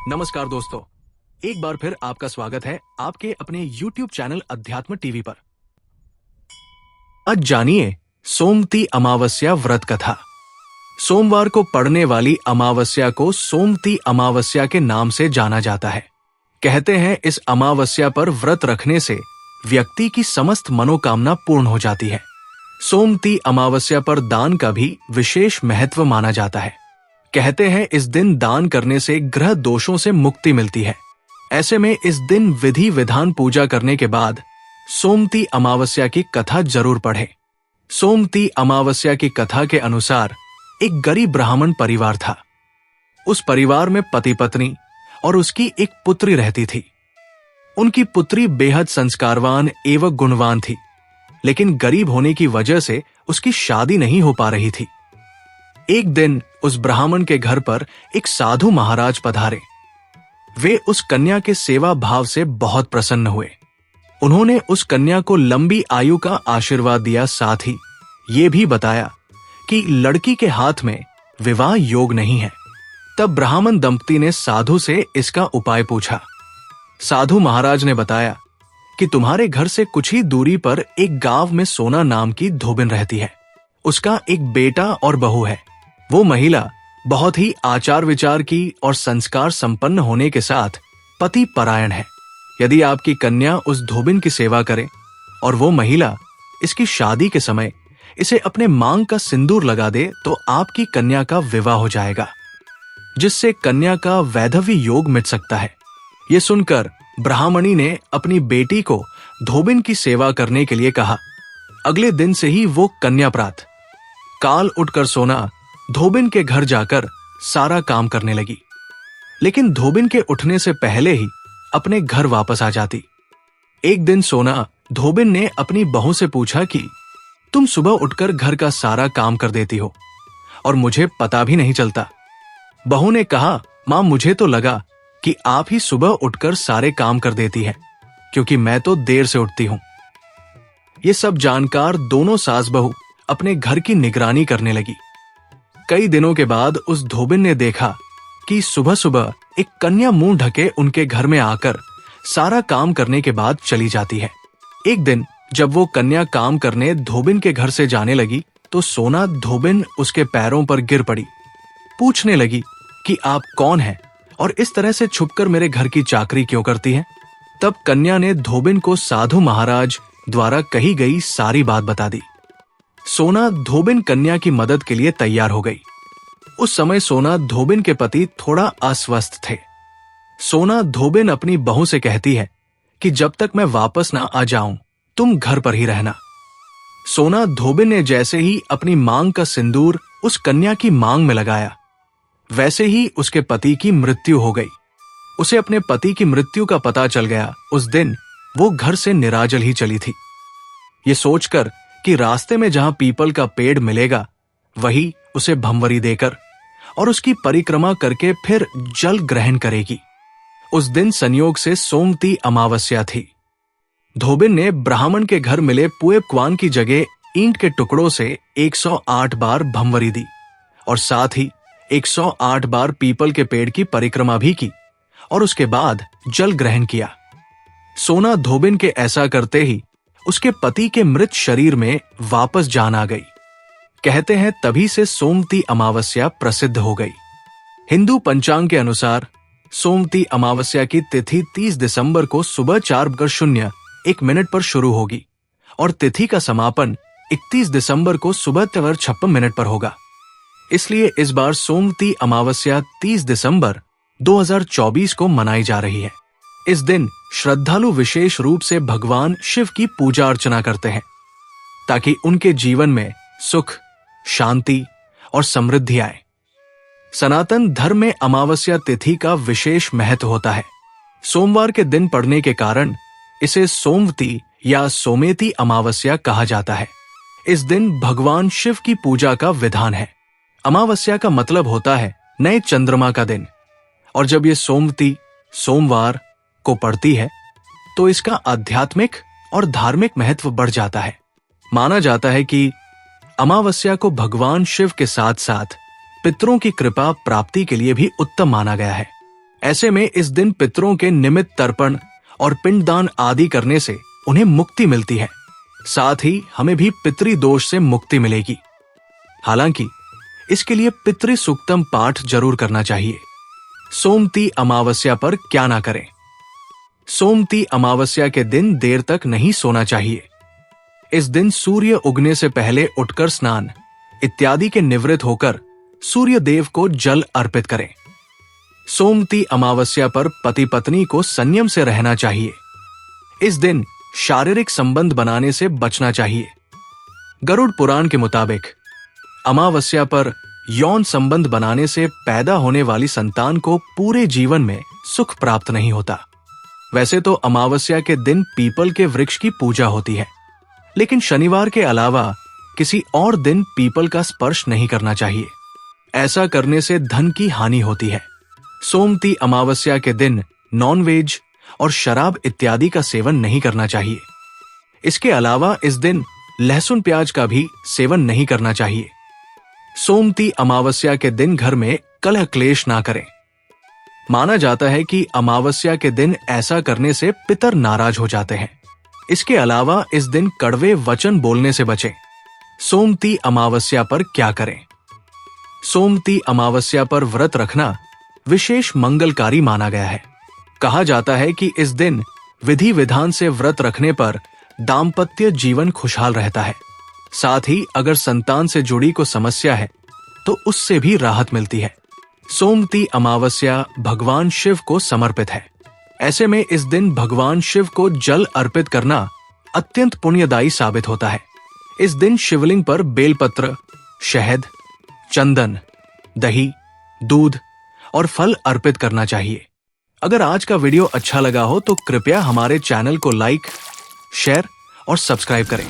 नमस्कार दोस्तों, एक बार फिर आपका स्वागत है आपके अपने YouTube चैनल अध्यात्म टीवी पर। आज जानिए सोमवती अमावस्या व्रत कथा। सोमवार को पड़ने वाली अमावस्या को सोमवती अमावस्या के नाम से जाना जाता है। कहते हैं इस अमावस्या पर व्रत रखने से व्यक्ति की समस्त मनोकामना पूर्ण हो जाती है। सोमवती अमावस्या पर दान का भी विशेष महत्व माना जाता है। कहते हैं इस दिन दान करने से ग्रह दोषों से मुक्ति मिलती है। ऐसे में इस दिन विधि विधान पूजा करने के बाद सोमवती अमावस्या की कथा जरूर पढ़ें। सोमवती अमावस्या की कथा के अनुसार एक गरीब ब्राह्मण परिवार था। उस परिवार में पति पत्नी और उसकी एक पुत्री रहती थी। उनकी पुत्री बेहद संस्कारवान एवं गुणवान थी, लेकिन गरीब होने की वजह से उसकी शादी नहीं हो पा रही थी। एक दिन उस ब्राह्मण के घर पर एक साधु महाराज पधारे। वे उस कन्या के सेवा भाव से बहुत प्रसन्न हुए। उन्होंने उस कन्या को लंबी आयु का आशीर्वाद दिया, साथ ही ये भी बताया कि लड़की के हाथ में विवाह योग नहीं है। तब ब्राह्मण दंपति ने साधु से इसका उपाय पूछा। साधु महाराज ने बताया कि तुम्हारे घर से कुछ ही दूरी पर एक गांव में सोना नाम की धोबिन रहती है। उसका एक बेटा और बहू है। वो महिला बहुत ही आचार विचार की और संस्कार संपन्न होने के साथ पति परायण है। यदि आपकी कन्या उस धोबिन की सेवा करे और वो महिला इसकी शादी के समय इसे अपने मांग का सिंदूर लगा दे तो आपकी कन्या का विवाह हो जाएगा, जिससे कन्या का वैधव्य योग मिट सकता है। ये सुनकर ब्राह्मणी ने अपनी बेटी को धोबिन की सेवा करने के लिए कहा। अगले दिन से ही वो कन्या प्रात काल उठकर सोना धोबिन के घर जाकर सारा काम करने लगी, लेकिन धोबिन के उठने से पहले ही अपने घर वापस आ जाती। एक दिन सोना धोबिन ने अपनी बहू से पूछा कि तुम सुबह उठकर घर का सारा काम कर देती हो और मुझे पता भी नहीं चलता। बहू ने कहा, मां, मुझे तो लगा कि आप ही सुबह उठकर सारे काम कर देती हैं, क्योंकि मैं तो देर से उठती हूं। ये सब जानकार दोनों सास बहू अपने घर की निगरानी करने लगी। कई दिनों के बाद उस धोबिन ने देखा कि सुबह सुबह एक कन्या मुंह ढके उनके घर में आकर सारा काम करने के बाद चली जाती है। एक दिन जब वो कन्या काम करने धोबिन के घर से जाने लगी तो सोना धोबिन उसके पैरों पर गिर पड़ी। पूछने लगी कि आप कौन हैं और इस तरह से छुपकर मेरे घर की चाकरी क्यों करती हैं? तब कन्या ने धोबिन को साधु महाराज द्वारा कही गई सारी बात बता दी। सोना धोबिन कन्या की मदद के लिए तैयार हो गई। उस समय सोना धोबिन के पति थोड़ा अस्वस्थ थे। सोना धोबिन अपनी बहू से कहती है कि जब तक मैं वापस ना आ जाऊं तुम घर पर ही रहना। सोना धोबिन ने जैसे ही अपनी मांग का सिंदूर उस कन्या की मांग में लगाया, वैसे ही उसके पति की मृत्यु हो गई। उसे अपने पति की मृत्यु का पता चल गया। उस दिन वो घर से निराजल ही चली थी। ये सोचकर कि रास्ते में जहां पीपल का पेड़ मिलेगा वही उसे भंवरी देकर और उसकी परिक्रमा करके फिर जल ग्रहण करेगी। उस दिन संयोग से सोमवती अमावस्या थी। धोबिन ने ब्राह्मण के घर मिले पुए क्वान की जगह ईंट के टुकड़ों से 108 बार भंवरी दी और साथ ही 108 बार पीपल के पेड़ की परिक्रमा भी की और उसके बाद जल ग्रहण किया। सोना धोबिन के ऐसा करते ही उसके पति के मृत शरीर में वापस जान आ गई। कहते हैं तभी से सोमवती अमावस्या प्रसिद्ध हो गई। हिंदू पंचांग के अनुसार सोमवती अमावस्या की तिथि 30 दिसंबर को सुबह 4:01 पर शुरू होगी और तिथि का समापन 31 दिसंबर को सुबह 4:56 पर होगा। इसलिए इस बार सोमवती अमावस्या 30 दिसंबर 2024 को मनाई जा रही है। इस दिन श्रद्धालु विशेष रूप से भगवान शिव की पूजा अर्चना करते हैं ताकि उनके जीवन में सुख, शांति और समृद्धि आए। सनातन धर्म में अमावस्या तिथि का विशेष महत्व होता है। सोमवार के दिन पड़ने के कारण इसे सोमवती या सोमेती अमावस्या कहा जाता है। इस दिन भगवान शिव की पूजा का विधान है। अमावस्या का मतलब होता है नए चंद्रमा का दिन, और जब ये सोमवती सोमवार को पड़ती है तो इसका आध्यात्मिक और धार्मिक महत्व बढ़ जाता है। माना जाता है कि अमावस्या को भगवान शिव के साथ साथ पितरों की कृपा प्राप्ति के लिए भी उत्तम माना गया है। ऐसे में इस दिन पितरों के निमित्त तर्पण और पिंडदान आदि करने से उन्हें मुक्ति मिलती है। साथ ही हमें भी पितृ दोष से मुक्ति मिलेगी। हालांकि इसके लिए पितृ सूक्तम पाठ जरूर करना चाहिए। सोमती अमावस्या पर क्या ना करें। सोमती अमावस्या के दिन देर तक नहीं सोना चाहिए। इस दिन सूर्य उगने से पहले उठकर स्नान इत्यादि के निवृत्त होकर सूर्य देव को जल अर्पित करें। सोमती अमावस्या पर पति पत्नी को संयम से रहना चाहिए। इस दिन शारीरिक संबंध बनाने से बचना चाहिए। गरुड़ पुराण के मुताबिक अमावस्या पर यौन संबंध बनाने से पैदा होने वाली संतान को पूरे जीवन में सुख प्राप्त नहीं होता। वैसे तो अमावस्या के दिन पीपल के वृक्ष की पूजा होती है, लेकिन शनिवार के अलावा किसी और दिन पीपल का स्पर्श नहीं करना चाहिए। ऐसा करने से धन की हानि होती है। सोमती अमावस्या के दिन नॉनवेज और शराब इत्यादि का सेवन नहीं करना चाहिए। इसके अलावा इस दिन लहसुन प्याज का भी सेवन नहीं करना चाहिए। सोमती अमावस्या के दिन घर में कलह क्लेश ना करें। माना जाता है कि अमावस्या के दिन ऐसा करने से पितर नाराज हो जाते हैं। इसके अलावा इस दिन कड़वे वचन बोलने से बचें। सोमती अमावस्या पर क्या करें। सोमती अमावस्या पर व्रत रखना विशेष मंगलकारी माना गया है। कहा जाता है कि इस दिन विधि विधान से व्रत रखने पर दाम्पत्य जीवन खुशहाल रहता है। साथ ही अगर संतान से जुड़ी कोई समस्या है तो उससे भी राहत मिलती है। सोमती अमावस्या भगवान शिव को समर्पित है। ऐसे में इस दिन भगवान शिव को जल अर्पित करना अत्यंत पुण्यदायी साबित होता है। इस दिन शिवलिंग पर बेलपत्र, शहद, चंदन, दही, दूध और फल अर्पित करना चाहिए। अगर आज का वीडियो अच्छा लगा हो तो कृपया हमारे चैनल को लाइक, शेयर और सब्सक्राइब करें।